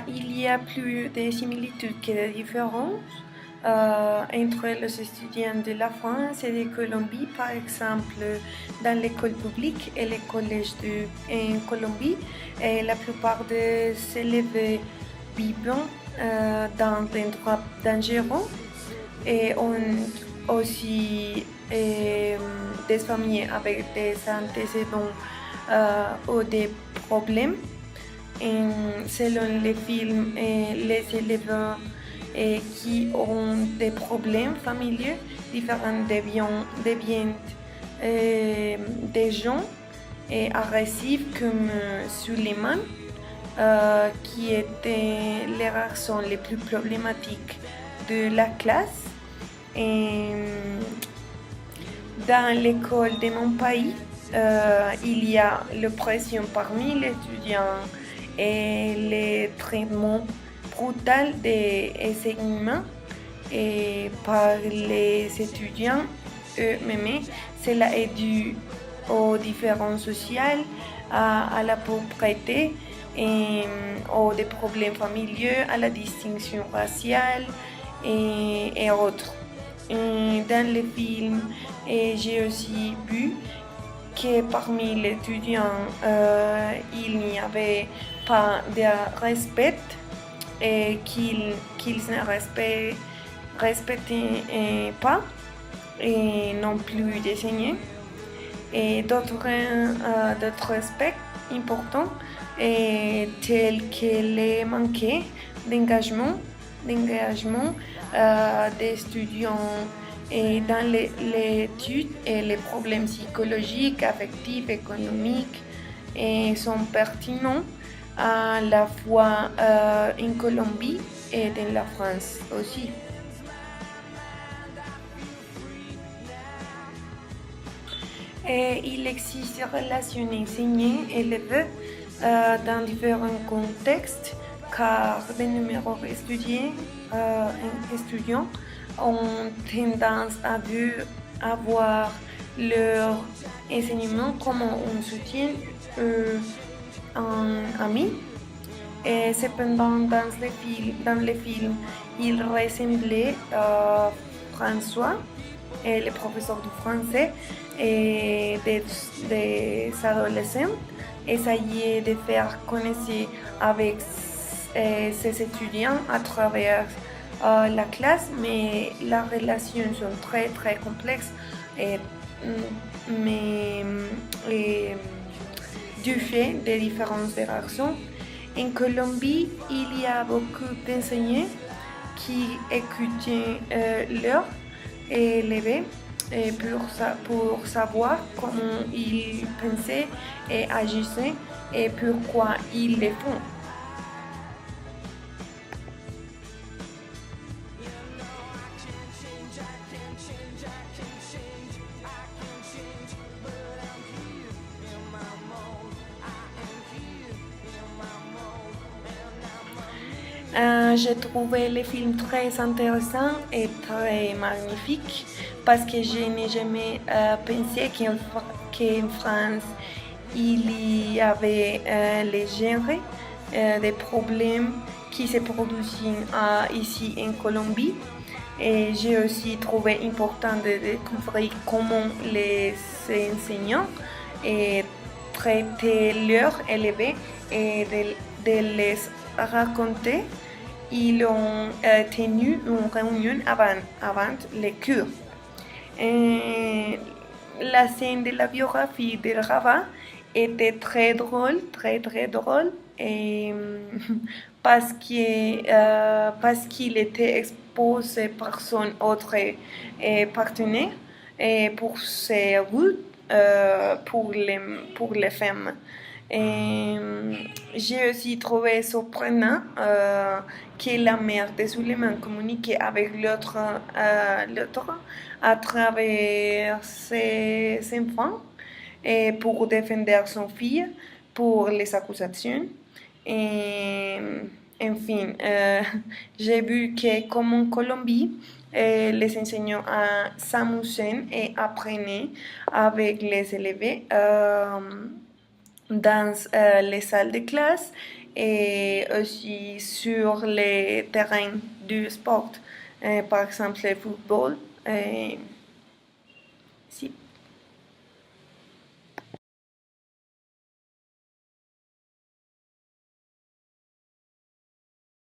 Il y a plus de similitudes que de différences entre les étudiants de la France et de Colombie. Par exemple, dans l'école publique et les collèges en Colombie, la plupart des élèves vivent dans des endroits dangereux et ont aussi des familles avec des antécédents ou des problèmes. Selon les films, les élèves qui ont des problèmes familiaux différents deviennent des gens agressifs comme Suleiman, qui était le garçon le plus problématique de la classe. Dans l'école de mon pays, il y a l'oppression parmi les étudiants et le traitement brutal des enseignements par les étudiants eux-mêmes. Cela est dû aux différences sociales, à la pauvreté, aux des problèmes familiaux, à la distinction raciale et autres. Dans les films, j'ai aussi vu que parmi les étudiants, il n'y avait pas de respect et qu'ils ne respectaient pas et non plus d'enseigner. Et d'autres aspects importants tels que le manque d'engagement des étudiants et dans l'étude et les problèmes psychologiques, affectifs, économiques sont pertinents à la fois en Colombie et dans la France aussi. Il existe des relations enseignées-élèves dans différents contextes car de nombreux étudiants ont tendance à voir leur enseignement comme un soutien un ami. Et cependant, dans les films, il ressemblait à François, le professeur de français, et des adolescents essayaient de faire connaître avec ses étudiants à travers la classe, mais les relations sont très très complexes du fait des différentes raisons. En Colombie, il y a beaucoup d'enseignants qui écoutaient leurs élèves pour savoir comment ils pensaient et agissaient et pourquoi ils le font. J'ai trouvé le film très intéressant et très magnifique parce que je n'ai jamais pensé qu'en France il y avait les genres des problèmes qui se produisent ici en Colombie. Et j'ai aussi trouvé important de découvrir comment les enseignants traitaient leurs élèves et de les raconter. Ils ont tenu une réunion avant les cours. La scène de la biographie de Rabat était très drôle, très très drôle, parce qu'il était exposé par son autre partenaire pour ses goûts pour les femmes. J'ai aussi trouvé surprenant que la mère de Suleiman communiquait avec l'autre à travers ses enfants pour défendre son fille pour les accusations. Enfin, j'ai vu que comme en Colombie, les enseignants s'amusaient et apprenaient avec les élèves dans les salles de classe et aussi sur les terrains du sport, par exemple le football. Si.